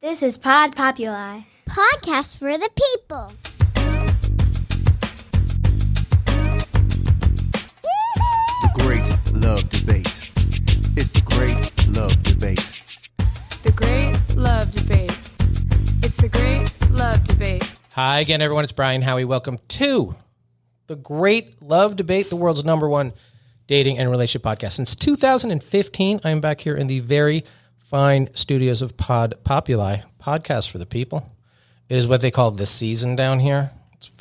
This is Pod Populi. Podcast for the people. The Great Love Debate. It's the Great Love Debate. The Great Love Debate. It's the Great Love Debate. Hi again, everyone. It's Brian Howie. Welcome to the Great Love Debate, the world's #1 dating and relationship podcast. Since 2015, I'm back here in the very fine studios of Pod Populi, podcast for the people. It is what they call the season down here. It's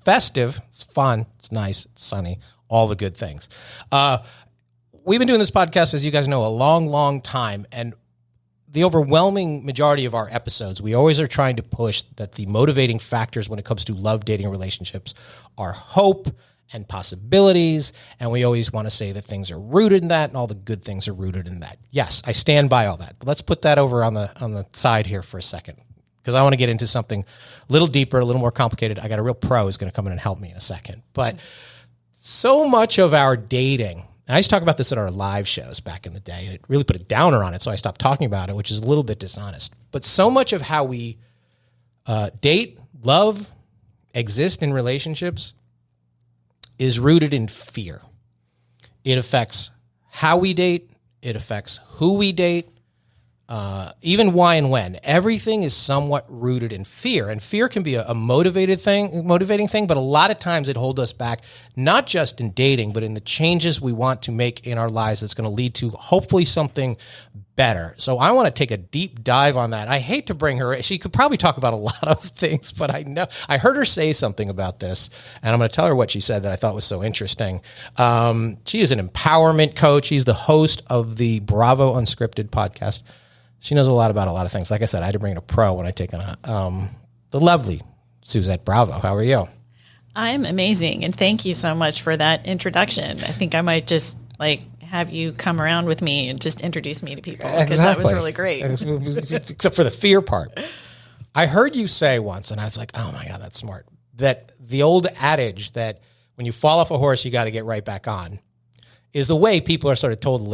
festive. It's fun. It's nice. It's sunny. All the good things. We've been doing this podcast, as you guys know, a long, long time. And the overwhelming majority of our episodes, we always are trying to push that the motivating factors when it comes to love, dating, relationships are hope and possibilities, and we always want to say that things are rooted in that, and all the good things are rooted in that. Yes, I stand by all that. But let's put that over on the side here for a second, because I want to get into something a little deeper, a little more complicated. I got a real pro who's going to come in and help me in a second. But so much of our dating, and I used to talk about this at our live shows back in the day, and it really put a downer on it, so I stopped talking about it, which is a little bit dishonest. But so much of how we date, love, exist in relationships is rooted in fear. It affects how we date. It affects who we date, even why and when. Everything is somewhat rooted in fear, and fear can be a motivating thing, but a lot of times it holds us back, not just in dating, but in the changes we want to make in our lives that's going to lead to hopefully something better. So I want to take a deep dive on that. I hate to bring her. She could probably talk about a lot of things, but I heard her say something about this, and I'm going to tell her what she said that I thought was so interesting. She is an empowerment coach. She's the host of the Bravo Unscripted podcast. She knows a lot about a lot of things. Like I said, I had to bring in a pro when I take on the lovely Suzette Bravo. How are you? I'm amazing, and thank you so much for that introduction. I think I might just have you come around with me and just introduce me to people, because that was really great. Except for the fear part. I heard you say once, and I was like, oh my God, that's smart, that the old adage that when you fall off a horse, you got to get right back on is the way people are sort of told to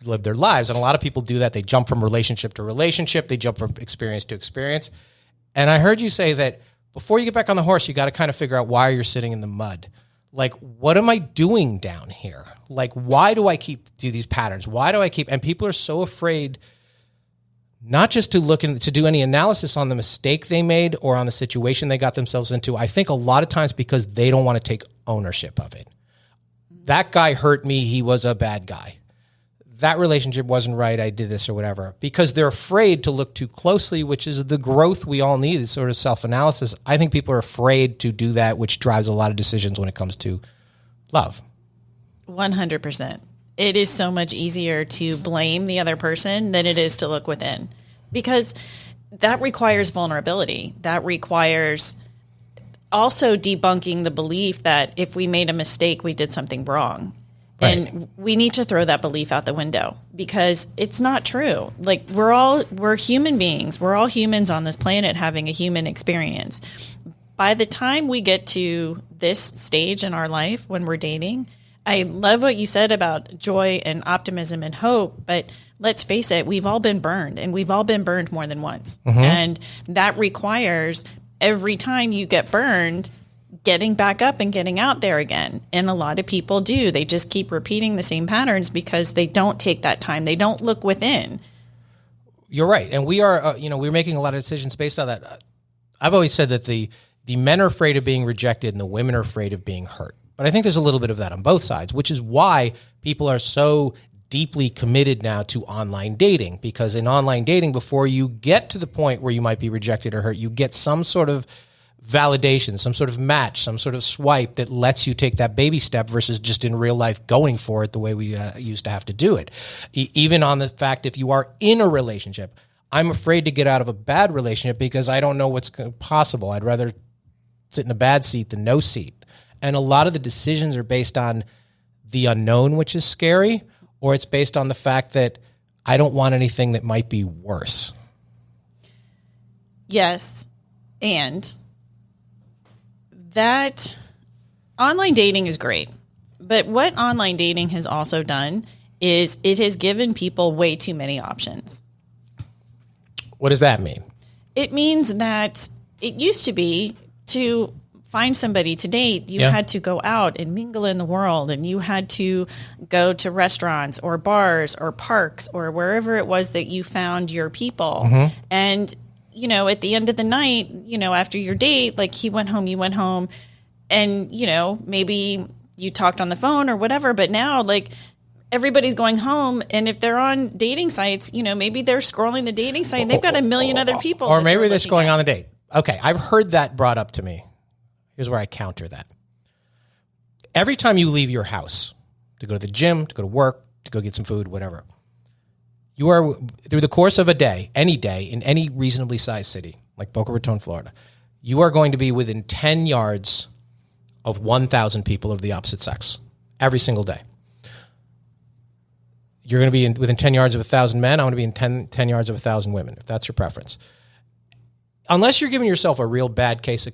live their lives. And a lot of people do that. They jump from relationship to relationship. They jump from experience to experience. And I heard you say that before you get back on the horse, you got to kind of figure out why you're sitting in the mud. Like, what am I doing down here? Like, why do I do these patterns? Why do I and people are so afraid not just to do any analysis on the mistake they made or on the situation they got themselves into. I think a lot of times because they don't want to take ownership of it. That guy hurt me. He was a bad guy. That relationship wasn't right. I did this or whatever, because they're afraid to look too closely, which is the growth we all need, is sort of self-analysis. I think people are afraid to do that, which drives a lot of decisions when it comes to love. 100%. It is so much easier to blame the other person than it is to look within, because that requires vulnerability. That requires also debunking the belief that if we made a mistake, we did something wrong. Right. And we need to throw that belief out the window, because it's not true. Like, we're human beings. We're all humans on this planet having a human experience. By the time we get to this stage in our life when we're dating, I love what you said about joy and optimism and hope, but let's face it, we've all been burned, and we've all been burned more than once. Mm-hmm. And that requires every time you get burned, getting back up and getting out there again. And a lot of people do. They just keep repeating the same patterns because they don't take that time. They don't look within. You're right. And we are, we're making a lot of decisions based on that. I've always said that the men are afraid of being rejected and the women are afraid of being hurt. But I think there's a little bit of that on both sides, which is why people are so deeply committed now to online dating, because in online dating, before you get to the point where you might be rejected or hurt, you get some sort of validation, some sort of match, some sort of swipe that lets you take that baby step versus just in real life going for it the way we used to have to do it. Even on the fact, if you are in a relationship, I'm afraid to get out of a bad relationship because I don't know what's possible. I'd rather sit in a bad seat than no seat. And a lot of the decisions are based on the unknown, which is scary, or it's based on the fact that I don't want anything that might be worse. Yes. And that online dating is great. But what online dating has also done is it has given people way too many options. What does that mean? It means that it used to be to find somebody to date, you had to go out and mingle in the world, and you had to go to restaurants or bars or parks or wherever it was that you found your people. And, you know, at the end of the night, you know, after your date, like he went home, you went home, and, you know, maybe you talked on the phone or whatever. But now, like, everybody's going home, and if they're on dating sites, you know, maybe they're scrolling the dating site and they've got a million other people. Or maybe they're just going on a date. Okay, I've heard that brought up to me. Here's where I counter that. Every time you leave your house to go to the gym, to go to work, to go get some food, whatever, you are, through the course of a day, in any reasonably sized city, like Boca Raton, Florida, you are going to be within 10 yards of 1,000 people of the opposite sex every single day. You're going to be within 10 yards of 1,000 men. I'm going to be in 10 yards of 1,000 women, if that's your preference. Unless you're giving yourself a real bad case of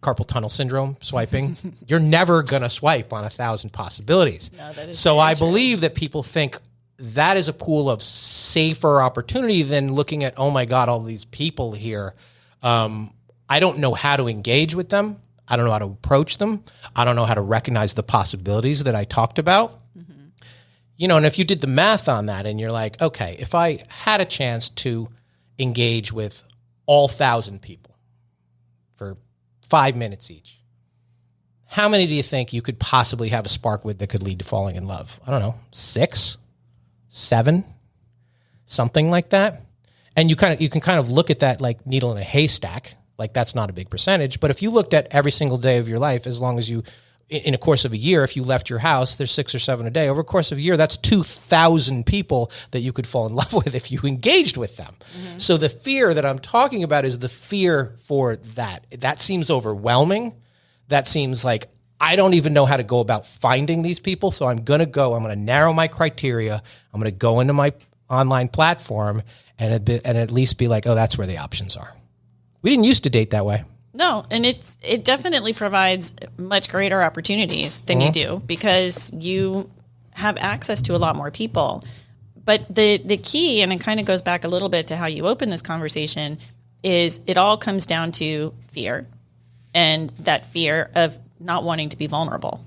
carpal tunnel syndrome swiping, you're never going to swipe on 1,000 possibilities. No, that is so I believe that people think that is a pool of safer opportunity than looking at, oh my God, all these people here. I don't know how to engage with them. I don't know how to approach them. I don't know how to recognize the possibilities that I talked about. You know, and if you did the math on that and you're like, okay, if I had a chance to engage with all 1,000 people for 5 minutes each, how many do you think you could possibly have a spark with that could lead to falling in love? I don't know, 6, 7, something like that. And you can kind of look at that like needle in a haystack, like that's not a big percentage. But if you looked at every single day of your life, as long as you, in a course of a year, if you left your house, there's 6 or 7 a day. Over a course of a year, that's 2,000 people that you could fall in love with if you engaged with them. So the fear that I'm talking about is the fear for that. That seems overwhelming. That seems like I don't even know how to go about finding these people. So I'm going to narrow my criteria. I'm going to go into my online platform and at least be like, oh, that's where the options are. We didn't used to date that way. No, and it definitely provides much greater opportunities than you do because you have access to a lot more people. But the key, and it kind of goes back a little bit to how you open this conversation, is it all comes down to fear and that fear of not wanting to be vulnerable.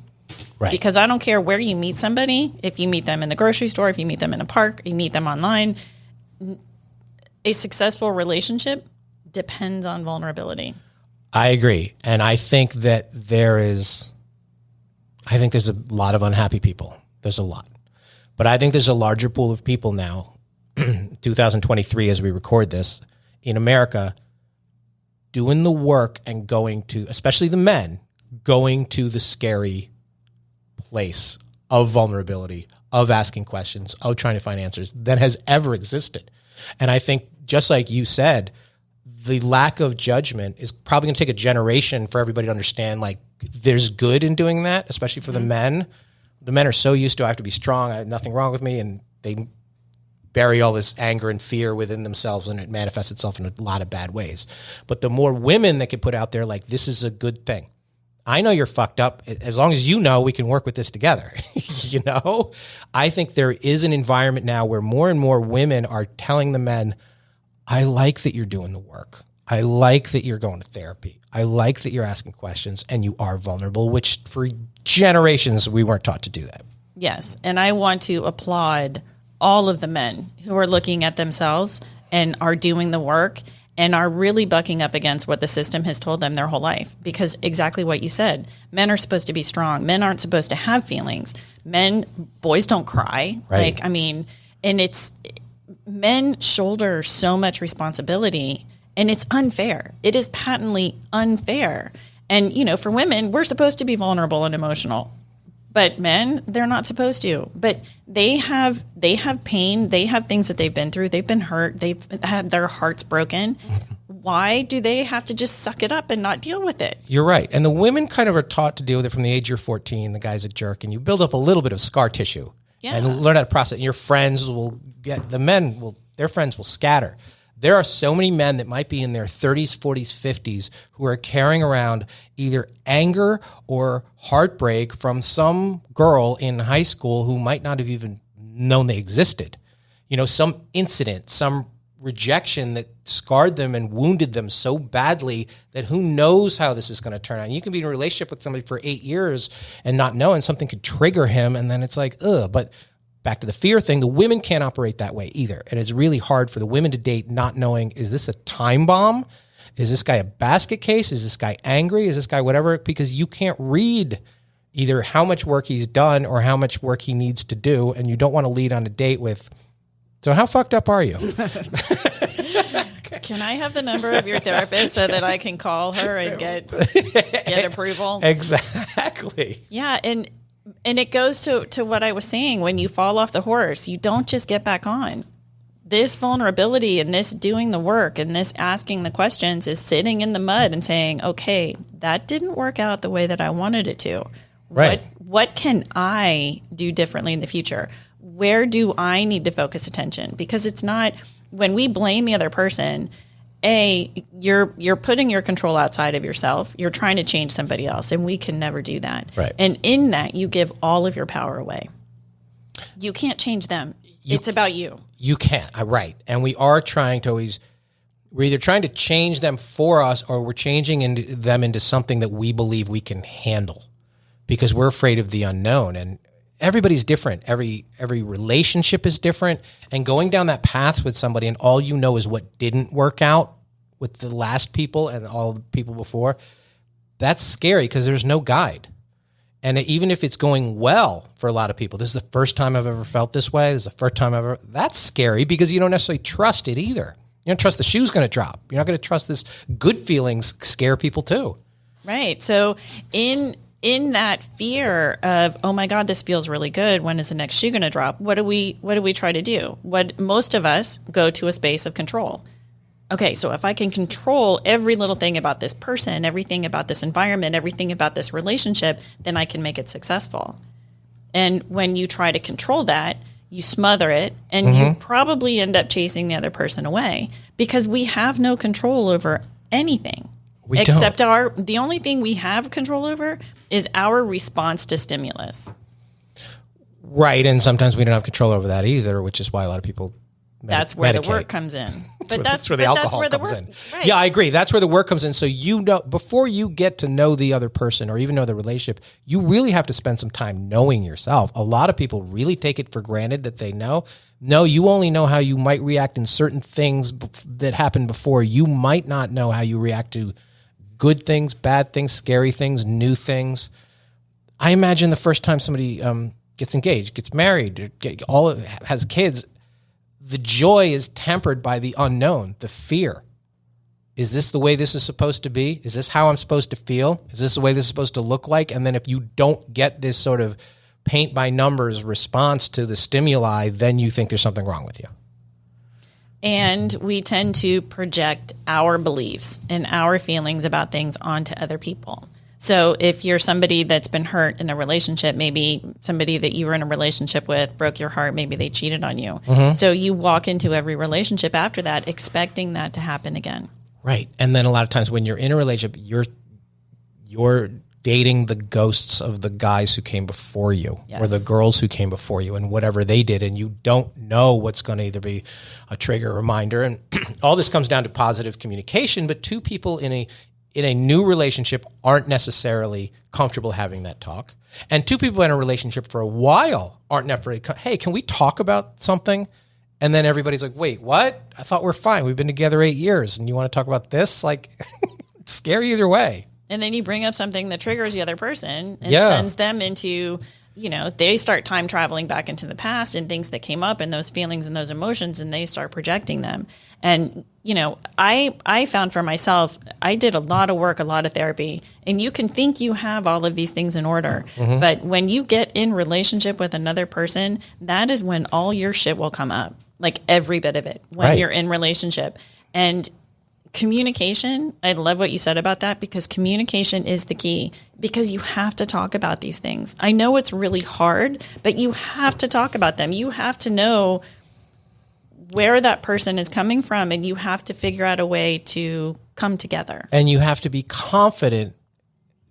Right. Because I don't care where you meet somebody, if you meet them in the grocery store, if you meet them in a park, you meet them online, a successful relationship depends on vulnerability. I agree. And I think that there's a lot of unhappy people. There's a lot. But I think there's a larger pool of people now, 2023 as we record this, in America, doing the work and going to, especially the men, going to the scary place of vulnerability, of asking questions, of trying to find answers that has ever existed. And I think, just like you said, the lack of judgment is probably going to take a generation for everybody to understand, like, there's good in doing that, especially for the men. The men are so used to, I have to be strong, I have nothing wrong with me, and they bury all this anger and fear within themselves, and it manifests itself in a lot of bad ways. But the more women that can put out there, like, this is a good thing. I know you're fucked up. As long as you know, we can work with this together. You know? I think there is an environment now where more and more women are telling the men, I like that you're doing the work. I like that you're going to therapy. I like that you're asking questions and you are vulnerable, which for generations we weren't taught to do that. Yes. And I want to applaud all of the men who are looking at themselves and are doing the work and are really bucking up against what the system has told them their whole life. Because exactly what you said, men are supposed to be strong. Men aren't supposed to have feelings. Boys don't cry. Right. Men shoulder so much responsibility, and it's unfair. It is patently unfair. And, you know, for women, we're supposed to be vulnerable and emotional. But men, they're not supposed to. But they have pain. They have things that they've been through. They've been hurt. They've had their hearts broken. Why do they have to just suck it up and not deal with it? You're right. And the women kind of are taught to deal with it from the age you're 14. The guy's a jerk. And you build up a little bit of scar tissue. Yeah. And learn how to process. And your friends their friends will scatter. There are so many men that might be in their 30s, 40s, 50s who are carrying around either anger or heartbreak from some girl in high school who might not have even known they existed. You know, some incident, some rejection that scarred them and wounded them so badly that who knows how this is going to turn out. You can be in a relationship with somebody for 8 years and not know, and something could trigger him, and then it's like, ugh. But back to the fear thing, the women can't operate that way either. And it's really hard for the women to date not knowing, is this a time bomb? Is this guy a basket case? Is this guy angry? Is this guy whatever? Because you can't read either how much work he's done or how much work he needs to do, and you don't want to lead on a date with, so how fucked up are you? Can I have the number of your therapist so that I can call her and get approval? Exactly. Yeah, and it goes to what I was saying. When you fall off the horse, you don't just get back on. This vulnerability and this doing the work and this asking the questions is sitting in the mud and saying, okay, that didn't work out the way that I wanted it to. Right. What can I do differently in the future? Where do I need to focus attention? Because it's not, when we blame the other person, you're putting your control outside of yourself. You're trying to change somebody else, and we can never do that. Right. And in that, you give all of your power away. You can't change them. It's about you. You can't. Right. And we are trying to always, we're either trying to change them for us, or we're changing them into something that we believe we can handle, because we're afraid of the unknown. And everybody's different. Every relationship is different. And going down that path with somebody and all you know is what didn't work out with the last people and all the people before, that's scary because there's no guide. And even if it's going well for a lot of people, this is the first time I've ever felt this way. This is the first time I've ever, that's scary because you don't necessarily trust it either. You don't trust the shoe's going to drop. You're not going to trust this. Good feelings scare people too. Right. So in that fear of, oh my God, this feels really good, when is the next shoe going to drop? What do we try to do? What most of us go to a space of control. Okay, so if I can control every little thing about this person, everything about this environment, everything about this relationship, then I can make it successful. And when you try to control that, you smother it, and you probably end up chasing the other person away, because we have no control over anything. Except the only thing we have control over is our response to stimulus. Right, and sometimes we don't have control over that either, which is why a lot of people that's where medicate. The work comes in. But that's where the alcohol comes in. Right. Yeah, I agree. That's where the work comes in. So you know, before you get to know the other person or even know the relationship, you really have to spend some time knowing yourself. A lot of people really take it for granted that they know. No, you only know how you might react in certain things that happened before. You might not know how you react to good things, bad things, scary things, new things. I imagine the first time somebody gets engaged, gets married, has kids, the joy is tempered by the unknown, the fear. Is this the way this is supposed to be? Is this how I'm supposed to feel? Is this the way this is supposed to look like? And then if you don't get this sort of paint by numbers response to the stimuli, then you think there's something wrong with you. And we tend to project our beliefs and our feelings about things onto other people. So if you're somebody that's been hurt in a relationship, maybe somebody that you were in a relationship with broke your heart, maybe they cheated on you. So you walk into every relationship after that expecting that to happen again. Right. And then a lot of times when you're in a relationship, you're dating the ghosts of the guys who came before you, or the girls who came before you, and whatever they did, and you don't know what's going to either be a trigger or reminder. And all this comes down to positive communication, but two people in a new relationship aren't necessarily comfortable having that talk. And two people in a relationship for a while aren't necessarily, hey, can we talk about something? And then everybody's like, wait, what? I thought we're fine. We've been together 8 years and you want to talk about this? Like, it's scary either way. And then you bring up something that triggers the other person and sends them into, they start time traveling back into the past and things that came up and those feelings and those emotions, and they start projecting them. And, I found for myself, I did a lot of work, a lot of therapy, and you can think you have all of these things in order. But when you get in relationship with another person, that is when all your shit will come up, like every bit of it, when you're in relationship. And communication, I love what you said about that, because communication is the key, because you have to talk about these things. I know it's really hard, but you have to talk about them. You have to know where that person is coming from, and you have to figure out a way to come together. And you have to be confident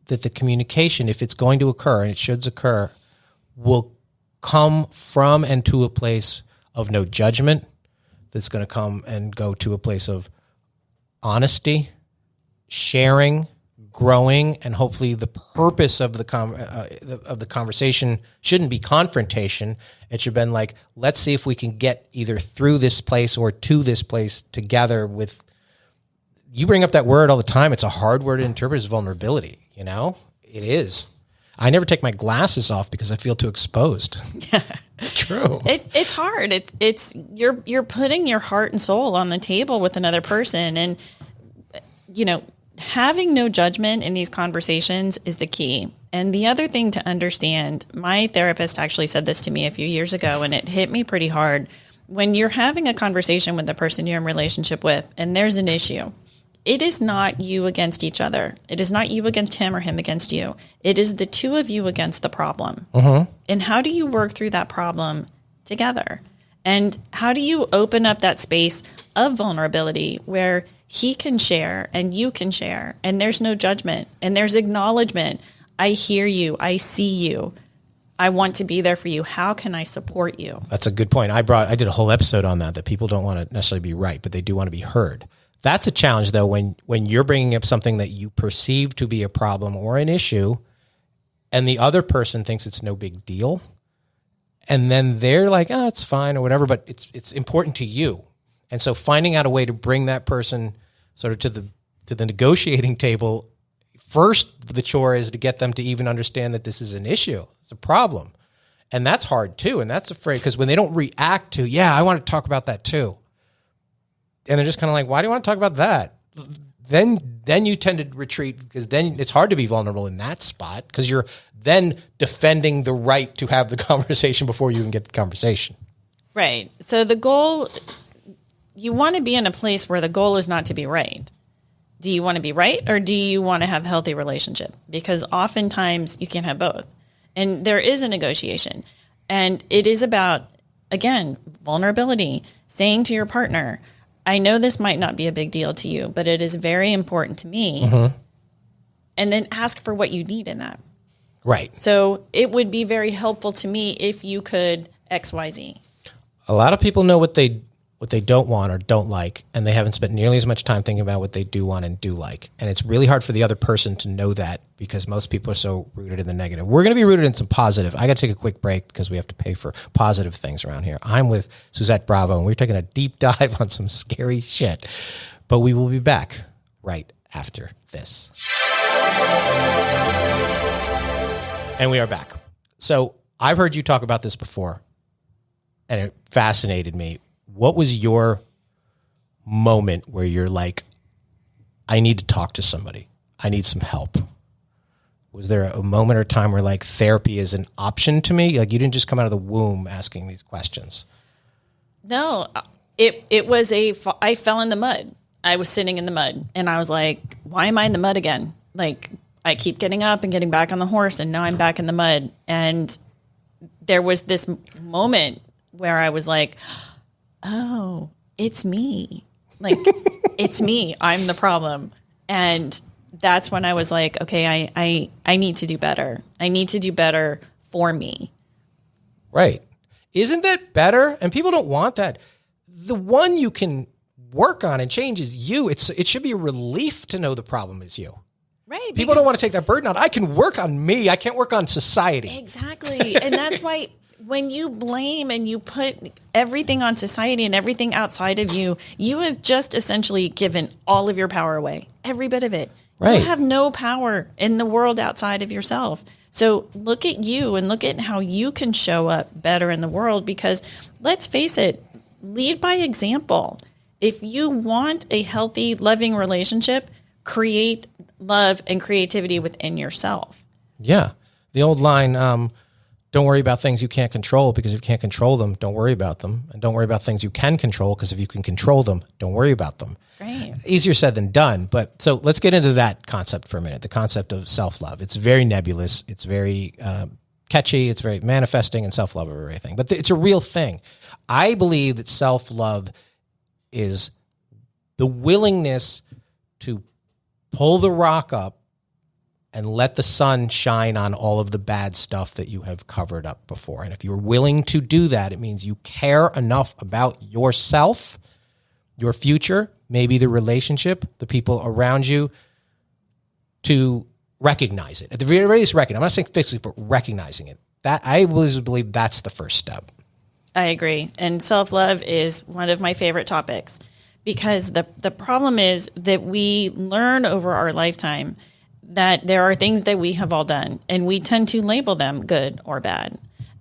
that the communication, if it's going to occur, and it should occur, will come from and to a place of no judgment, that's going to come and go to a place of honesty, sharing, growing, and hopefully the purpose of the conversation shouldn't be confrontation. It should have been like, let's see if we can get either through this place or to this place together with. You bring up that word all the time. It's a hard word to interpret as vulnerability. You know, it is. I never take my glasses off because I feel too exposed. Yeah, it's true. It's hard. It's you're putting your heart and soul on the table with another person, and having no judgment in these conversations is the key. And the other thing to understand, my therapist actually said this to me a few years ago, and it hit me pretty hard. When you're having a conversation with the person you're in relationship with, and there's an issue, it is not you against each other. It is not you against him or him against you. It is the two of you against the problem. Mm-hmm. And how do you work through that problem together? And how do you open up that space of vulnerability where he can share and you can share, and there's no judgment and there's acknowledgement. I hear you. I see you. I want to be there for you. How can I support you? That's a good point. I did a whole episode on that people don't want to necessarily be right, but they do want to be heard. That's a challenge, though, when you're bringing up something that you perceive to be a problem or an issue, and the other person thinks it's no big deal, and then they're like, "Oh, it's fine" or whatever. But it's important to you, and so finding out a way to bring that person sort of to the negotiating table. First, the chore is to get them to even understand that this is an issue, it's a problem, and that's hard too. And that's afraid because when they don't react to, "Yeah, I want to talk about that too." And they're just kind of like, why do you want to talk about that? Then you tend to retreat because then it's hard to be vulnerable in that spot because you're then defending the right to have the conversation before you even get the conversation. Right. So the goal, you want to be in a place where the goal is not to be right. Do you want to be right or do you want to have a healthy relationship? Because oftentimes you can't have both. And there is a negotiation. And it is about, again, vulnerability, saying to your partner, I know this might not be a big deal to you, but it is very important to me. Mm-hmm. And then ask for what you need in that. Right. So it would be very helpful to me if you could XYZ. A lot of people know what they don't want or don't like, and they haven't spent nearly as much time thinking about what they do want and do like. And it's really hard for the other person to know that because most people are so rooted in the negative. We're going to be rooted in some positive. I got to take a quick break because we have to pay for positive things around here. I'm with Suzette Bravo, and we're taking a deep dive on some scary shit. But we will be back right after this. And we are back. So I've heard you talk about this before, and it fascinated me. What was your moment where you're like, I need to talk to somebody. I need some help. Was there a moment or time where like therapy is an option to me? Like you didn't just come out of the womb asking these questions. No, it was I fell in the mud. I was sitting in the mud and I was like, why am I in the mud again? Like I keep getting up and getting back on the horse and now I'm back in the mud. And there was this moment where I was like, oh, it's me. Like, it's me. I'm the problem. And that's when I was like, okay, I need to do better. I need to do better for me. Right. Isn't that better? And people don't want that. The one you can work on and change is you. It should be a relief to know the problem is you. Right. People don't want to take that burden on. I can work on me. I can't work on society. Exactly. And that's why when you blame and you put everything on society and everything outside of you, you have just essentially given all of your power away, every bit of it. Right. You have no power in the world outside of yourself. So look at you and look at how you can show up better in the world because let's face it, lead by example. If you want a healthy, loving relationship, create love and creativity within yourself. Yeah. The old line, don't worry about things you can't control because if you can't control them, don't worry about them. And don't worry about things you can control because if you can control them, don't worry about them. Right. Easier said than done. But so let's get into that concept for a minute, the concept of self-love. It's very nebulous. It's very catchy. It's very manifesting and self-love or everything. But it's a real thing. I believe that self-love is the willingness to pull the rock up and let the sun shine on all of the bad stuff that you have covered up before. And if you're willing to do that, it means you care enough about yourself your future, maybe the relationship, the people around you, to recognize it. At the very least, recognize. I'm not saying fix it, but recognizing it. That I always believe that's the first step. I agree. And self-love is one of my favorite topics because the problem is that we learn over our lifetime that there are things that we have all done, and we tend to label them good or bad.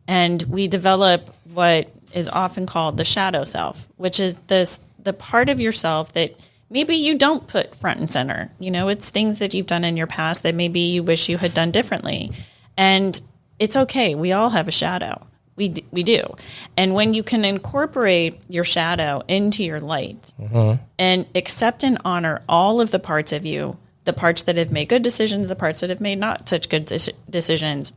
And we develop what is often called the shadow self, which is the part of yourself that maybe you don't put front and center. You know, it's things that you've done in your past that maybe you wish you had done differently. And it's okay. We all have a shadow. We do. And when you can incorporate your shadow into your light and accept and honor all of the parts of you, the parts that have made good decisions, the parts that have made not such good decisions,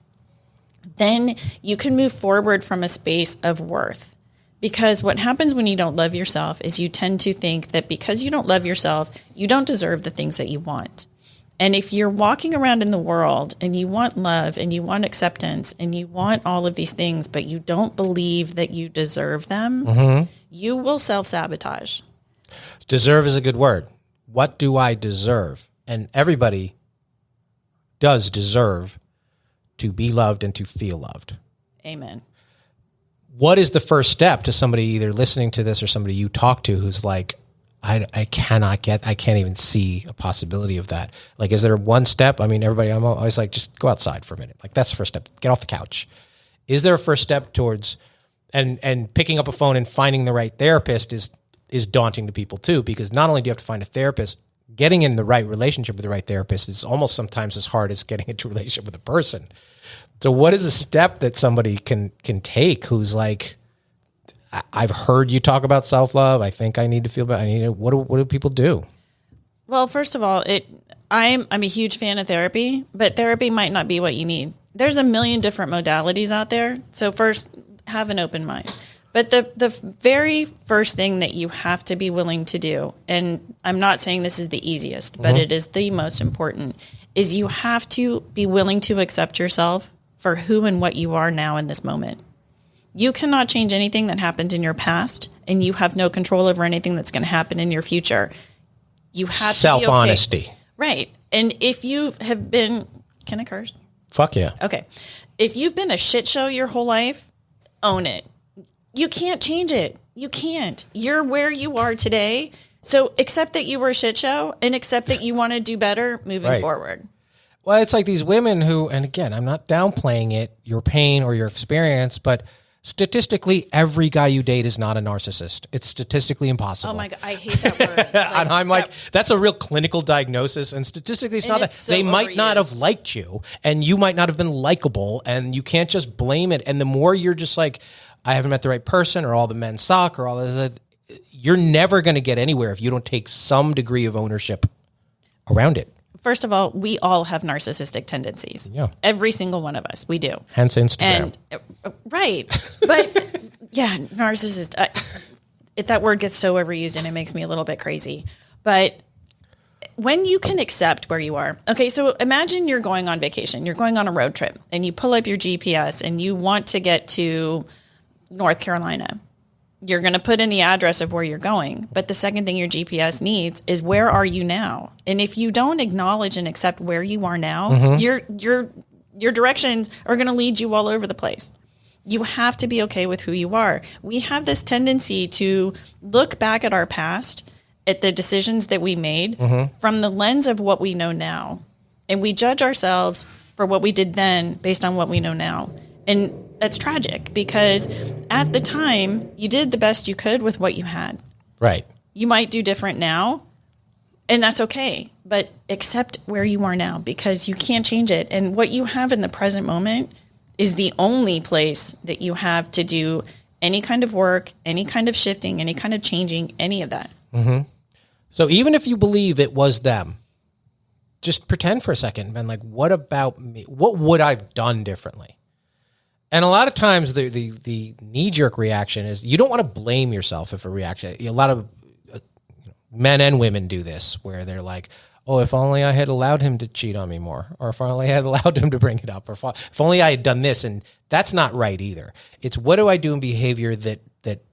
then you can move forward from a space of worth. Because what happens when you don't love yourself is you tend to think that because you don't love yourself, you don't deserve the things that you want. And if you're walking around in the world and you want love and you want acceptance and you want all of these things, but you don't believe that you deserve them, you will self-sabotage. Deserve is a good word. What do I deserve? And everybody does deserve to be loved and to feel loved. Amen. What is the first step to somebody either listening to this or somebody you talk to who's like, I can't even see a possibility of that. Like, is there one step? I mean, everybody, I'm always like, just go outside for a minute. Like, that's the first step. Get off the couch. Is there a first step towards, and picking up a phone and finding the right therapist is daunting to people too, because not only do you have to find a therapist, getting in the right relationship with the right therapist is almost sometimes as hard as getting into a relationship with a person. So what is a step that somebody can take who's like, I've heard you talk about self-love. I think I need to feel better. What do people do? Well, first of all, I'm a huge fan of therapy, but therapy might not be what you need. There's a million different modalities out there. So first, have an open mind. But the very first thing that you have to be willing to do, and I'm not saying this is the easiest, but it is the most important, is you have to be willing to accept yourself for who and what you are now in this moment. You cannot change anything that happened in your past, and you have no control over anything that's going to happen in your future. You have self-honesty. To be okay. Right. And if you have been, can I curse? Fuck yeah. Okay. If you've been a shit show your whole life, own it. You can't change it. You can't. You're where you are today. So accept that you were a shit show and accept that you want to do better moving forward. Well, it's like these women who, and again, I'm not downplaying it, your pain or your experience, but statistically, every guy you date is not a narcissist. It's statistically impossible. Oh my God, I hate that word. And I'm like, that's a real clinical diagnosis. And statistically, it's not that. So they might not have overused. liked you, and you might not have been likable, and you can't just blame it. And the more you're just like, I haven't met the right person, or all the men suck, or all this, you're never going to get anywhere if you don't take some degree of ownership around it. First of all, we all have narcissistic tendencies. Yeah. Every single one of us. We do. Hence Instagram. And right. But yeah, narcissist. That word gets so overused and it makes me a little bit crazy. But when you can accept where you are. Okay, so imagine you're going on vacation. You're going on a road trip and you pull up your GPS and you want to get to North Carolina. You're going to put in the address of where you're going. But the second thing your GPS needs is where are you now? And if you don't acknowledge and accept where you are now, your directions are going to lead you all over the place. You have to be okay with who you are. We have this tendency to look back at our past, at the decisions that we made from the lens of what we know now. And we judge ourselves for what we did then based on what we know now. And that's tragic because at the time you did the best you could with what you had. Right. You might do different now, and that's okay. But accept where you are now because you can't change it. And what you have in the present moment is the only place that you have to do any kind of work, any kind of shifting, any kind of changing, any of that. So even if you believe it was them, just pretend for a second and like, what about me? What would I have done differently? And a lot of times the knee-jerk reaction is you don't want to blame yourself if a reaction. A lot of men and women do this where they're like, oh, if only I had allowed him to cheat on me more, or if only I had allowed him to bring it up, or if only I had done this. And that's not right either. It's what do I do in behavior that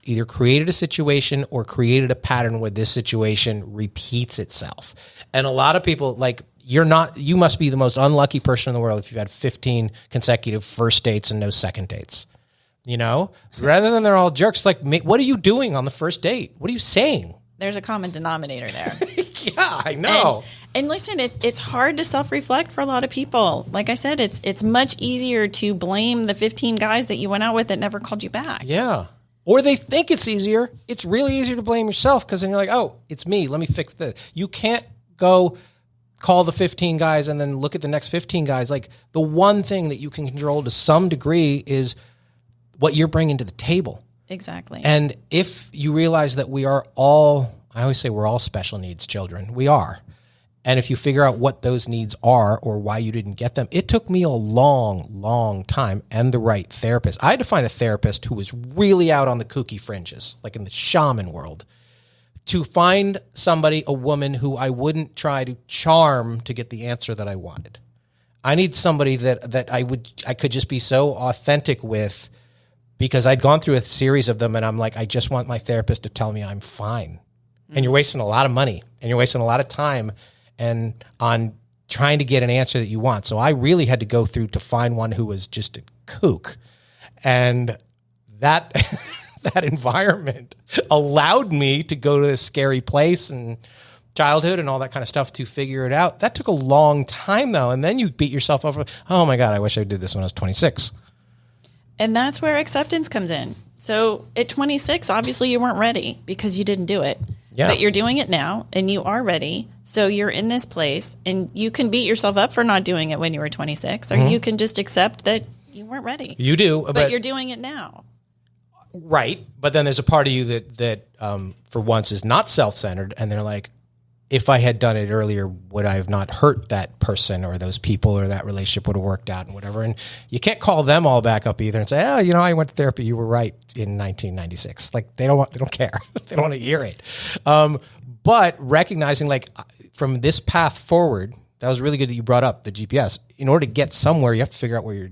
either created a situation or created a pattern where this situation repeats itself. And a lot of people, like, you must be the most unlucky person in the world if you've had 15 consecutive first dates and no second dates. You know, rather than they're all jerks, like, what are you doing on the first date? What are you saying? There's a common denominator there. Yeah, I know. And listen, it's hard to self-reflect for a lot of people. Like I said, it's much easier to blame the 15 guys that you went out with that never called you back. Yeah. Or they think it's easier. It's really easier to blame yourself because then you're like, oh, it's me. Let me fix this. You can't go call the 15 guys and then look at the next 15 guys. Like, the one thing that you can control to some degree is what you're bringing to the table. Exactly. And if you realize that we are all, I always say we're all special needs children. We are. And if you figure out what those needs are or why you didn't get them, it took me a long, long time and the right therapist. I had to find a therapist who was really out on the kooky fringes, like in the shaman world, to find somebody, a woman who I wouldn't try to charm to get the answer that I wanted. I need somebody that I could just be so authentic with, because I'd gone through a series of them and I'm like, I just want my therapist to tell me I'm fine. And you're wasting a lot of money and you're wasting a lot of time and on trying to get an answer that you want. So I really had to go through to find one who was just a kook. And that that environment allowed me to go to this scary place and childhood and all that kind of stuff to figure it out. That took a long time though. And then you beat yourself up. Oh my God, I wish I did this when I was 26. And that's where acceptance comes in. So at 26, obviously you weren't ready because you didn't do it. Yeah. But you're doing it now and you are ready. So you're in this place and you can beat yourself up for not doing it when you were 26, or you can just accept that you weren't ready. You do. But you're doing it now. Right. But then there's a part of you that for once is not self-centered. And they're like, if I had done it earlier, would I have not hurt that person or those people, or that relationship would have worked out and whatever? And you can't call them all back up either and say, oh, you know, I went to therapy. You were right in 1996. Like, they don't care. They don't want to hear it. But recognizing, like, from this path forward, that was really good that you brought up the GPS. In order to get somewhere, you have to figure out where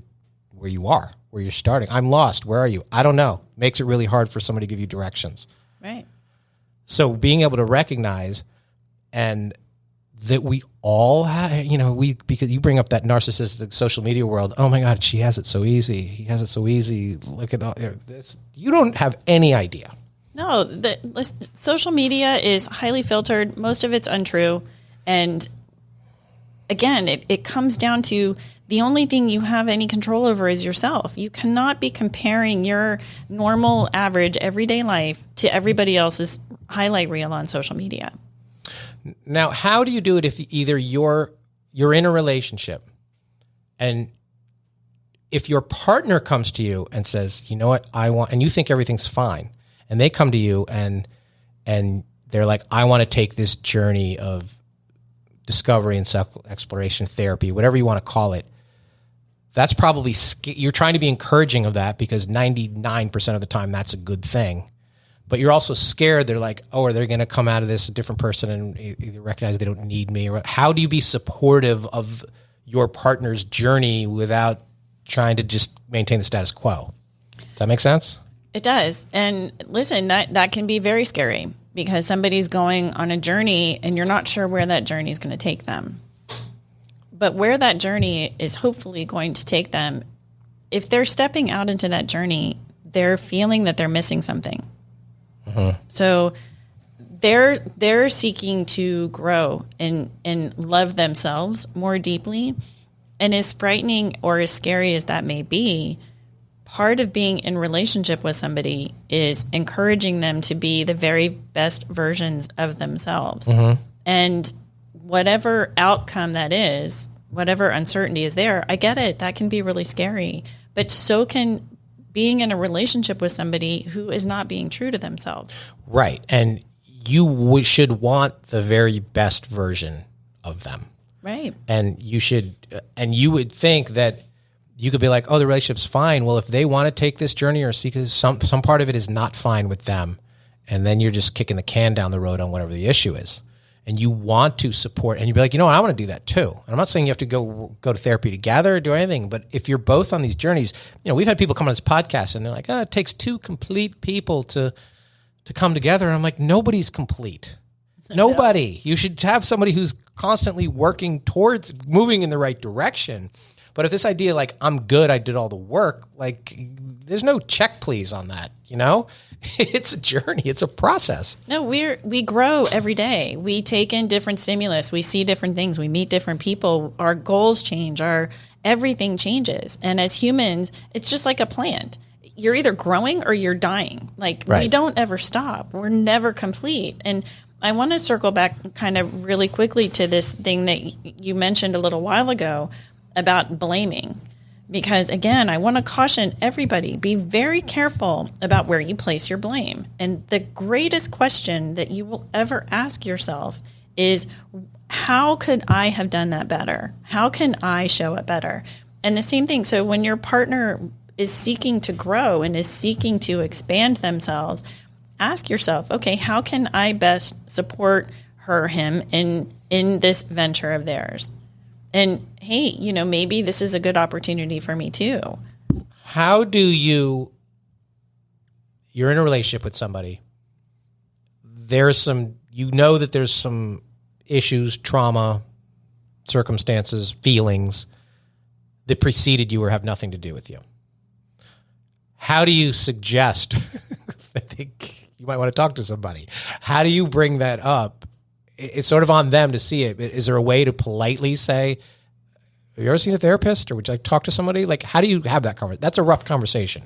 you are, where you're starting. I'm lost. Where are you? I don't know. Makes it really hard for somebody to give you directions. Right. So being able to recognize, and that we all have, you know, because you bring up that narcissistic social media world. Oh my God, she has it so easy. He has it so easy. Look at all this. You don't have any idea. No, social media is highly filtered. Most of it's untrue. And again, it comes down to the only thing you have any control over is yourself. You cannot be comparing your normal, average, everyday life to everybody else's highlight reel on social media. Now, how do you do it if either you're in a relationship and if your partner comes to you and says, you know what, I want, and you think everything's fine, and they come to you and they're like, I want to take this journey of discovery and self-exploration therapy, whatever you want to call it. That's probably, you're trying to be encouraging of that because 99% of the time that's a good thing. But you're also scared. They're like, oh, are they going to come out of this a different person and either recognize they don't need me? Or how do you be supportive of your partner's journey without trying to just maintain the status quo? Does that make sense? It does. And listen, that can be very scary because somebody's going on a journey and you're not sure where that journey is going to take them. But where that journey is hopefully going to take them, if they're stepping out into that journey, they're feeling that they're missing something. So they're seeking to grow and love themselves more deeply. And as frightening or as scary as that may be, part of being in relationship with somebody is encouraging them to be the very best versions of themselves. And whatever outcome that is, whatever uncertainty is there, I get it. That can be really scary. But so can being in a relationship with somebody who is not being true to themselves. Right. And you should want the very best version of them. Right. And you would think that you could be like, oh, the relationship's fine. Well, if they want to take this journey or seek this, some part of it is not fine with them. And then you're just kicking the can down the road on whatever the issue is. and you want to support, and you'd be like, you know what, I want to do that too. And I'm not saying you have to go to therapy together or do anything, but if you're both on these journeys, we've had people come on this podcast and they're like, it takes two complete people to come together. And I'm like, nobody's complete. Nobody. You should have somebody who's constantly working towards moving in the right direction. But if this idea, like, I'm good, I did all the work, like, there's no check please on that, It's a journey. It's a process. No, we grow every day. We take in different stimulus. We see different things. We meet different people. Our goals change. Everything changes. And as humans, it's just like a plant. You're either growing or you're dying. Like, we don't ever stop. We're never complete. And I want to circle back kind of really quickly to this thing that you mentioned a little while ago about blaming. Because, again, I want to caution everybody, be very careful about where you place your blame. And the greatest question that you will ever ask yourself is, how could I have done that better? How can I show it better? And the same thing. So when your partner is seeking to grow and is seeking to expand themselves, ask yourself, okay, how can I best support her, him in this venture of theirs? And hey, maybe this is a good opportunity for me too. How do you're in a relationship with somebody, there's some issues, trauma, circumstances, feelings that preceded you or have nothing to do with you. How do you suggest, I think you might want to talk to somebody. How do you bring that up? It's sort of on them to see it. Is there a way to politely say, have you ever seen a therapist, or would you like to talk to somebody? Like, how do you have that conversation? That's a rough conversation.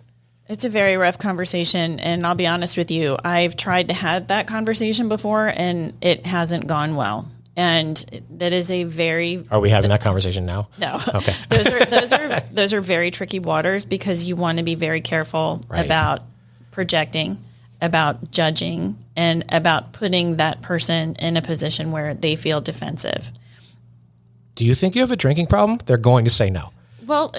It's a very rough conversation. And I'll be honest with you, I've tried to have that conversation before and it hasn't gone well. And that is a very... Are we having that conversation now? No. Okay. Those are very tricky waters because you want to be very careful about projecting, about judging, and about putting that person in a position where they feel defensive. Do you think you have a drinking problem? They're going to say no. Well,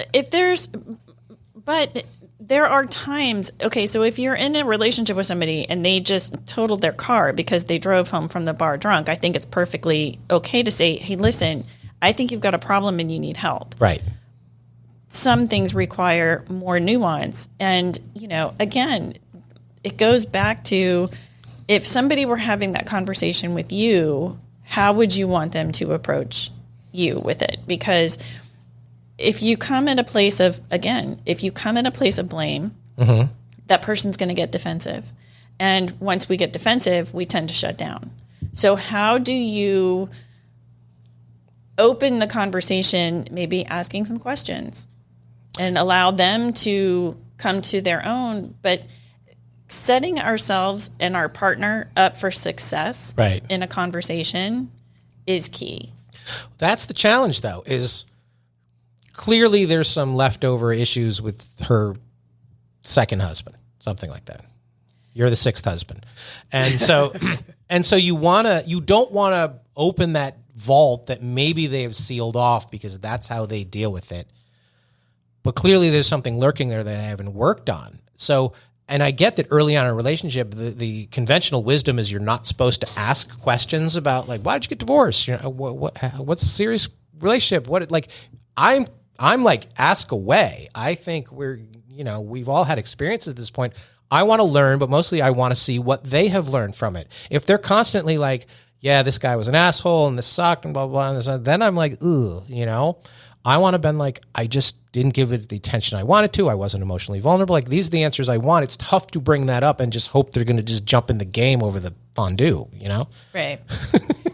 but there are times, okay, so if you're in a relationship with somebody and they just totaled their car because they drove home from the bar drunk, I think it's perfectly okay to say, hey, listen, I think you've got a problem and you need help. Right. Some things require more nuance. And, again, it goes back to, if somebody were having that conversation with you, how would you want them to approach you with it? Because if you come in a place of blame, Mm-hmm. that person's going to get defensive. And once we get defensive, we tend to shut down. So how do you open the conversation, maybe asking some questions and allow them to come to their own, but setting ourselves and our partner up for success in a conversation is key. That's the challenge, though, is clearly there's some leftover issues with her second husband, something like that. You're the sixth husband. And so you don't want to open that vault that maybe they have sealed off because that's how they deal with it. But clearly there's something lurking there that they haven't worked on. So, and I get that early on in a relationship, the conventional wisdom is you're not supposed to ask questions about, like, why did you get divorced? What's a serious relationship? I'm like, ask away. I think we've all had experiences at this point. I want to learn, but mostly I want to see what they have learned from it. If they're constantly like, yeah, this guy was an asshole and this sucked and blah, blah, and this, then I'm like, ugh, I want to be like, I just didn't give it the attention I wanted to. I wasn't emotionally vulnerable. Like, these are the answers I want. It's tough to bring that up and just hope they're going to just jump in the game over the fondue, Right.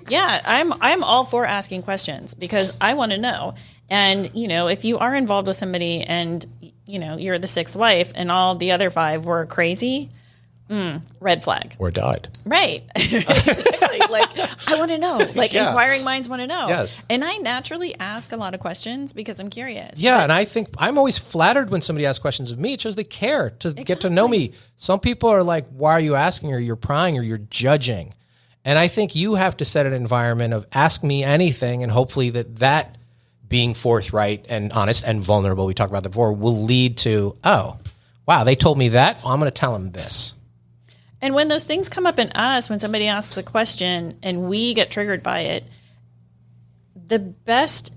Yeah, I'm all for asking questions because I want to know. And, if you are involved with somebody and, you're the sixth wife and all the other five were crazy, red flag. Or died. Right. Exactly. Like, I want to know. Like, inquiring minds want to know. Yes. And I naturally ask a lot of questions because I'm curious. Yeah, and I think I'm always flattered when somebody asks questions of me. It shows they care to get to know me. Some people are like, why are you asking? Or you're prying or you're judging. And I think you have to set an environment of ask me anything, and hopefully that being forthright and honest and vulnerable, we talked about that before, will lead to, oh, wow, they told me that. I'm going to tell them this. And when those things come up in us, when somebody asks a question and we get triggered by it, the best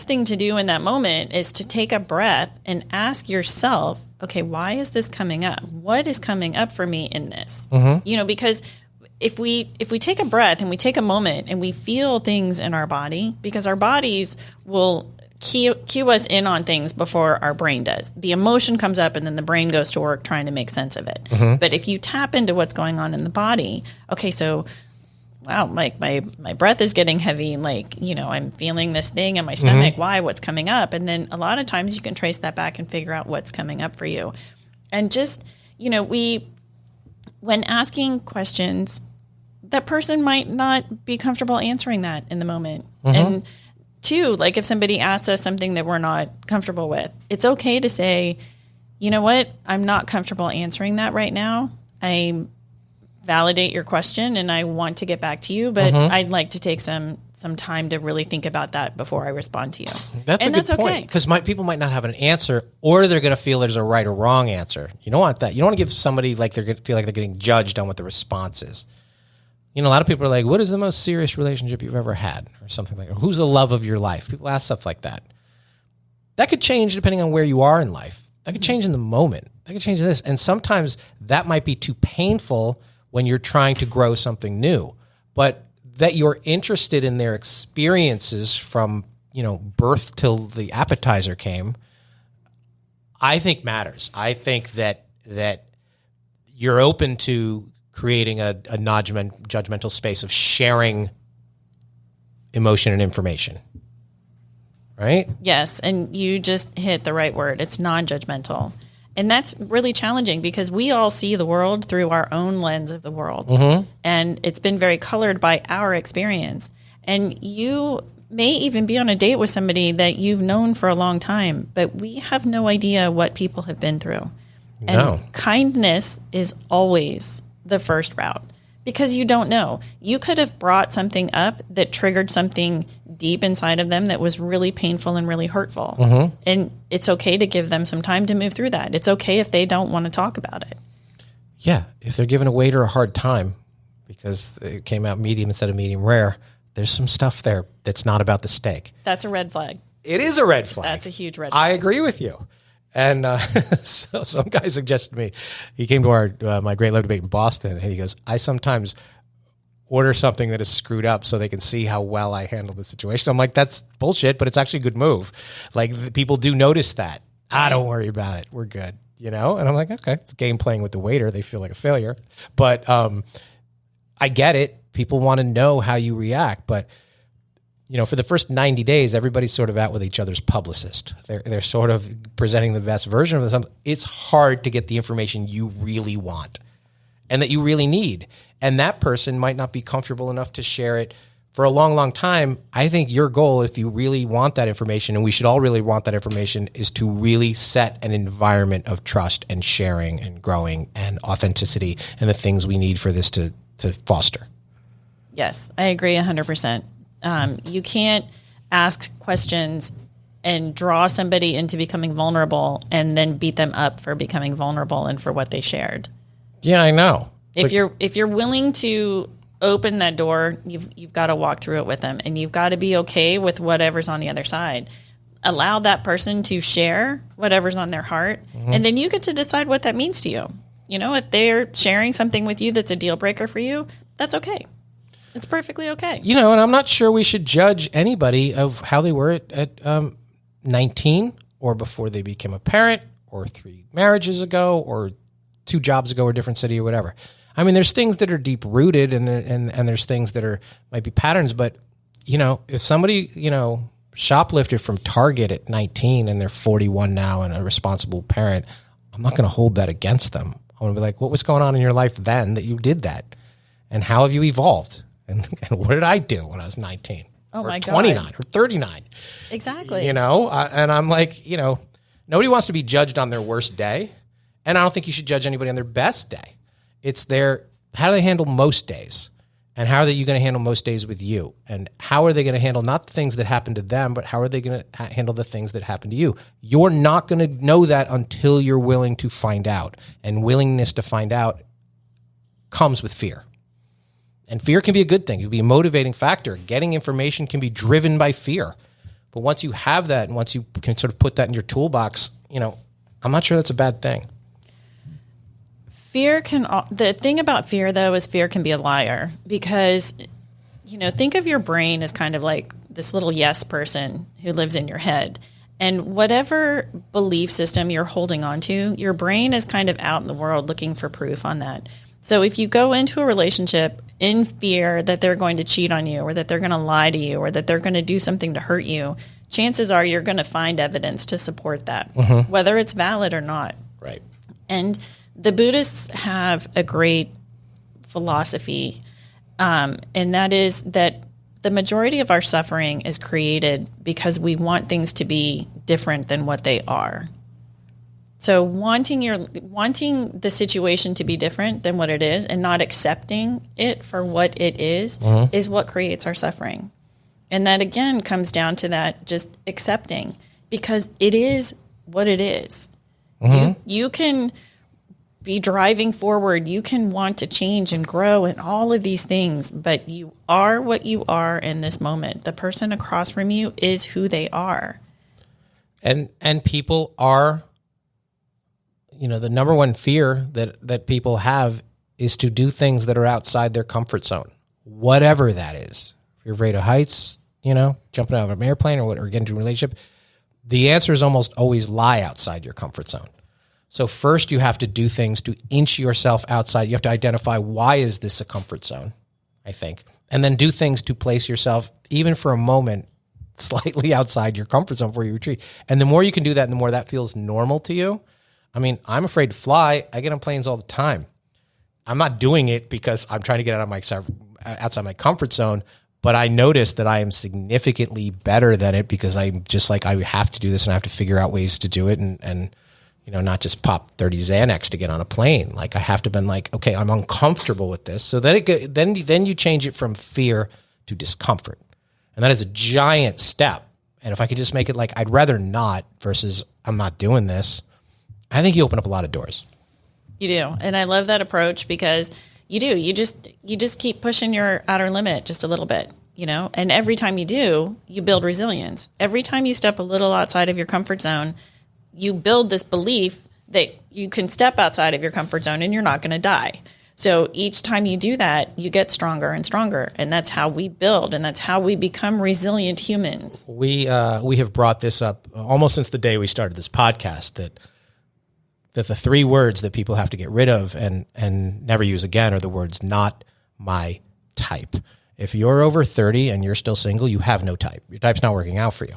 thing to do in that moment is to take a breath and ask yourself, okay, why is this coming up? What is coming up for me in this? Because if we take a breath and we take a moment and we feel things in our body, because our bodies will cue us in on things before our brain does. The emotion comes up and then the brain goes to work trying to make sense of it. But if you tap into what's going on in the body, okay, so wow, like my breath is getting heavy, like, I'm feeling this thing in my stomach. Why? What's coming up? And then a lot of times you can trace that back and figure out what's coming up for you. And just, when asking questions, that person might not be comfortable answering that in the moment. And two, like if somebody asks us something that we're not comfortable with, it's okay to say, you know what, I'm not comfortable answering that right now. I validate your question and I want to get back to you, but I'd like to take some time to really think about that before I respond to you. That's a good point, because people might not have an answer, or they're going to feel there's a right or wrong answer. You don't want that. You don't want to give somebody like they're going to feel like they're getting judged on what the response is. A lot of people are like, what is the most serious relationship you've ever had? Or something like that. Who's the love of your life? People ask stuff like that. That could change depending on where you are in life. That could change in the moment. That could change this. And sometimes that might be too painful when you're trying to grow something new. But that you're interested in their experiences from, birth till the appetizer came, I think matters. I think that you're open to creating a non-judgmental space of sharing emotion and information, right? Yes, and you just hit the right word. It's non-judgmental. And that's really challenging because we all see the world through our own lens of the world. And it's been very colored by our experience. And you may even be on a date with somebody that you've known for a long time, but we have no idea what people have been through. No. And kindness is always the first route because you don't know. You could have brought something up that triggered something deep inside of them that was really painful and really hurtful. And it's okay to give them some time to move through that. It's okay if they don't want to talk about it. Yeah. If they're giving a waiter a hard time because it came out medium instead of medium rare, there's some stuff there that's not about the steak. That's a red flag. It is a red flag. That's a huge red flag. I agree with you. And so some guy suggested to me, he came to our my Great Love Debate in Boston, and he goes, I sometimes order something that is screwed up so they can see how well I handle the situation. I'm like, that's bullshit, but it's actually a good move. Like, people do notice that. Don't worry about it. We're good, And I'm like, okay, it's game playing with the waiter. They feel like a failure. But I get it. People want to know how you react, but for the first 90 days, everybody's sort of out with each other's publicist. They're sort of presenting the best version of themselves. It's hard to get the information you really want and that you really need. And that person might not be comfortable enough to share it for a long, long time. I think your goal, if you really want that information, and we should all really want that information, is to really set an environment of trust and sharing and growing and authenticity and the things we need for this to foster. Yes, I agree 100%. You can't ask questions and draw somebody into becoming vulnerable and then beat them up for becoming vulnerable and for what they shared. Yeah, I know. If you're willing to open that door, you've got to walk through it with them, and you've got to be okay with whatever's on the other side. Allow that person to share whatever's on their heart, and then you get to decide what that means to you. If they're sharing something with you that's a deal breaker for you, that's okay. It's perfectly okay. And I'm not sure we should judge anybody of how they were at 19 or before they became a parent or 3 marriages ago or 2 jobs ago or a different city or whatever. I mean, there's things that are deep rooted and there's things that might be patterns. But, if somebody, shoplifted from Target at 19 and they're 41 now and a responsible parent, I'm not going to hold that against them. I want to be like, what was going on in your life then that you did that? And how have you evolved? And what did I do when I was 19? Oh, or my God. 29 or 39? Exactly. And I'm like, nobody wants to be judged on their worst day. And I don't think you should judge anybody on their best day. It's how do they handle most days? And how are you going to handle most days with you? And how are they going to handle not the things that happen to them, but how are they going to handle the things that happen to you? You're not going to know that until you're willing to find out. And willingness to find out comes with fear. And fear can be a good thing. It can be a motivating factor. Getting information can be driven by fear. But once you have that and once you can sort of put that in your toolbox, I'm not sure that's a bad thing. The thing about fear, though, is fear can be a liar because, think of your brain as kind of like this little yes person who lives in your head. And whatever belief system you're holding on to, your brain is kind of out in the world looking for proof on that. So if you go into a relationship in fear that they're going to cheat on you or that they're going to lie to you or that they're going to do something to hurt you, chances are you're going to find evidence to support that, whether it's valid or not. Right. And the Buddhists have a great philosophy, and that is that the majority of our suffering is created because we want things to be different than what they are. So wanting the situation to be different than what it is and not accepting it for what it is what creates our suffering. And that, again, comes down to that just accepting because it is what it is. You can be driving forward. You can want to change and grow and all of these things, but you are what you are in this moment. The person across from you is who they are. And people are, the number one fear that people have is to do things that are outside their comfort zone, whatever that is. If you're afraid of heights, jumping out of an airplane or getting into a relationship, the answers almost always lie outside your comfort zone. So first you have to do things to inch yourself outside. You have to identify, why is this a comfort zone, I think, and then do things to place yourself, even for a moment, slightly outside your comfort zone before you retreat. And the more you can do that, and the more that feels normal to you. I mean, I'm afraid to fly. I get on planes all the time. I'm not doing it because I'm trying to get outside my comfort zone, but I notice that I am significantly better than it because I'm just like, I have to do this and I have to figure out ways to do it and not just pop 30 Xanax to get on a plane. Like I have to been like, okay, I'm uncomfortable with this. So then then you change it from fear to discomfort. And that is a giant step. And if I could just make it like, I'd rather not versus I'm not doing this, I think you open up a lot of doors. You do. And I love that approach because you do. You just keep pushing your outer limit just a little bit, and every time you do, you build resilience. Every time you step a little outside of your comfort zone, you build this belief that you can step outside of your comfort zone and you're not going to die. So each time you do that, you get stronger and stronger. And that's how we build. And that's how we become resilient humans. We have brought this up almost since the day we started this podcast, that the three words that people have to get rid of and never use again are the words, not my type. If you're over 30 and you're still single, you have no type. Your type's not working out for you.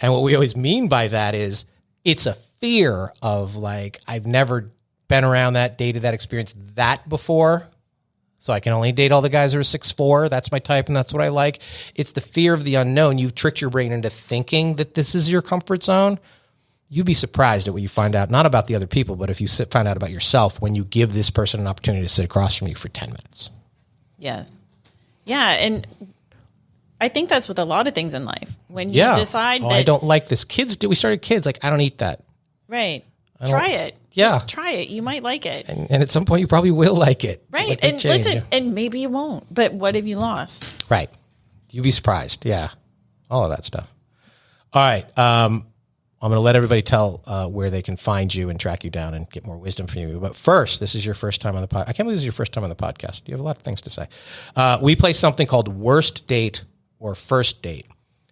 And what we always mean by that is, it's a fear of like, I've never been around that, dated that, experienced that before. So I can only date all the guys who are 6'4". That's my type and that's what I like. It's the fear of the unknown. You've tricked your brain into thinking that this is your comfort zone. You'd be surprised at what you find out, not about the other people, but if you find out about yourself when you give this person an opportunity to sit across from you for 10 minutes. Yes. Yeah. And I think that's with a lot of things in life. When you decide that I don't like this. We started kids. Like, I don't eat that. Right. Try it. Yeah. Just try it. You might like it. And at some point you probably will like it. Right. And listen, and maybe you won't, but what have you lost? Right. You'd be surprised. Yeah. All of that stuff. All right. I'm going to let everybody tell where they can find you and track you down and get more wisdom from you. But first, this is your first time on the podcast. I can't believe this is your first time on the podcast. You have a lot of things to say. We play something called Worst Date or First Date.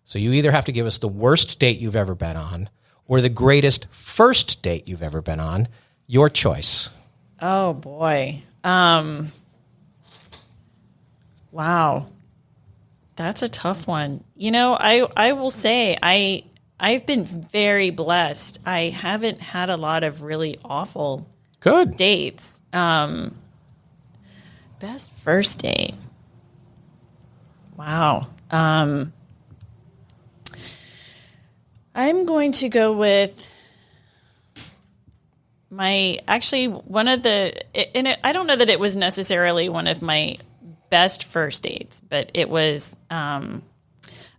So you either have to give us the worst date you've ever been on or the greatest first date you've ever been on. Your choice. Oh, boy. Wow. That's a tough one. I will say I've been very blessed. I haven't had a lot of really awful dates. Best first date. Wow. I'm going to go with I don't know that it was necessarily one of my best first dates, but it was a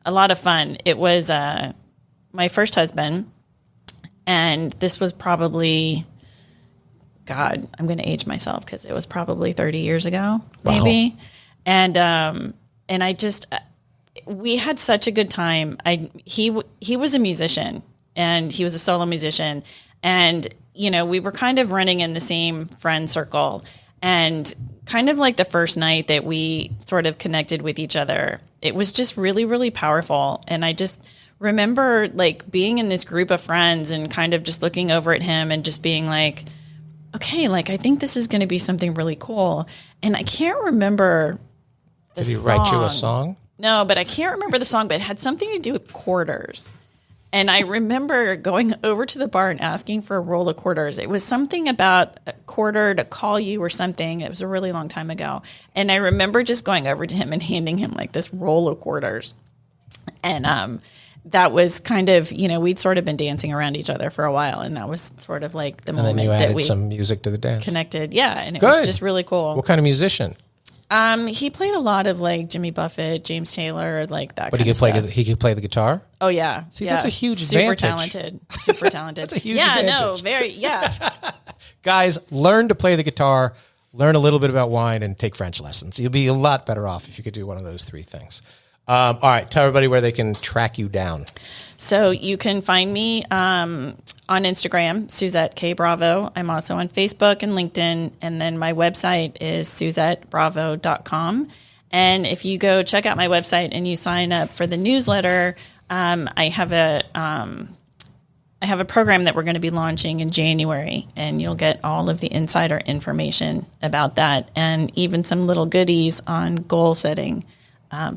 lot of fun. It was my first husband, and this was probably, God, I'm going to age myself because it was probably 30 years ago, maybe. Wow. And I just, we had such a good time. He was a musician, and he was a solo musician, and we were kind of running in the same friend circle, and kind of like the first night that we sort of connected with each other, it was just really, really powerful. And I just remember like being in this group of friends and kind of just looking over at him and just being like, okay, like I think this is going to be something really cool. And I can't remember the song. Did he write you a song? No, but I can't remember the song, but it had something to do with quarters. And I remember going over to the bar and asking for a roll of quarters. It was something about a quarter to call you or something. It was a really long time ago. And I remember just going over to him and handing him like this roll of quarters. And that was kind of, we'd sort of been dancing around each other for a while. And that was sort of like the moment that we added some music to the dance. Connected. Yeah. And it was just really cool. What kind of musician? He played a lot of like Jimmy Buffett, James Taylor, like that. But he could play the guitar. Oh yeah, see, that's a huge super advantage. Super talented. That's a huge advantage. No, very. Guys, learn to play the guitar, learn a little bit about wine, and take French lessons. You'll be a lot better off if you could do one of those three things. All right, tell everybody where they can track you down. So you can find me on Instagram, Suzette K. Bravo. I'm also on Facebook and LinkedIn. And then my website is SuzetteBravo.com. And if you go check out my website and you sign up for the newsletter, I have a program that we're going to be launching in January, and you'll get all of the insider information about that and even some little goodies on goal setting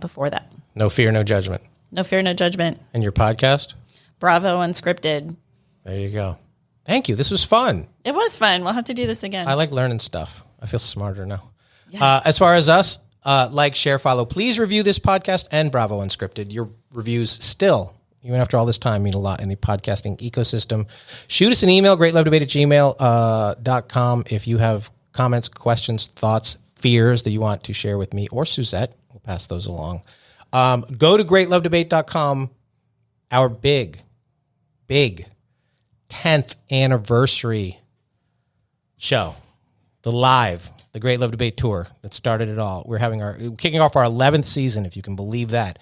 before that. No fear, no judgment. No fear, no judgment. And your podcast? Bravo Unscripted. There you go. Thank you. This was fun. It was fun. We'll have to do this again. I like learning stuff. I feel smarter now. Yes. As far as us, like, share, follow. Please review this podcast and Bravo Unscripted. Your reviews still, even after all this time, mean a lot in the podcasting ecosystem. Shoot us an email, greatlovedebate@gmail.com. If you have comments, questions, thoughts, fears that you want to share with me or Suzette, we'll pass those along. Go to greatlovedebate.com. Our big 10th anniversary show, the Great Love Debate Tour that started it all. We're kicking off our 11th season, if you can believe that,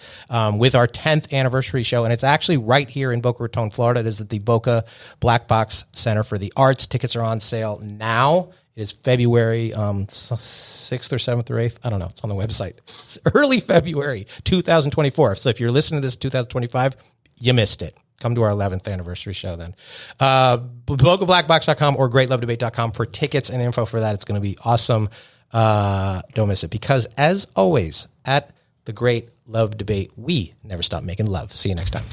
with our 10th anniversary show. And it's actually right here in Boca Raton, Florida. It is at the Boca Black Box Center for the Arts. Tickets are on sale now. It is February 6th or 7th or 8th. I don't know. It's on the website. It's early February 2024. So if you're listening to this in 2025, you missed it. Come to our 11th anniversary show then. BocaBlackBox.com or GreatLoveDebate.com for tickets and info for that. It's going to be awesome. Don't miss it, because as always, at the Great Love Debate, we never stop making love. See you next time.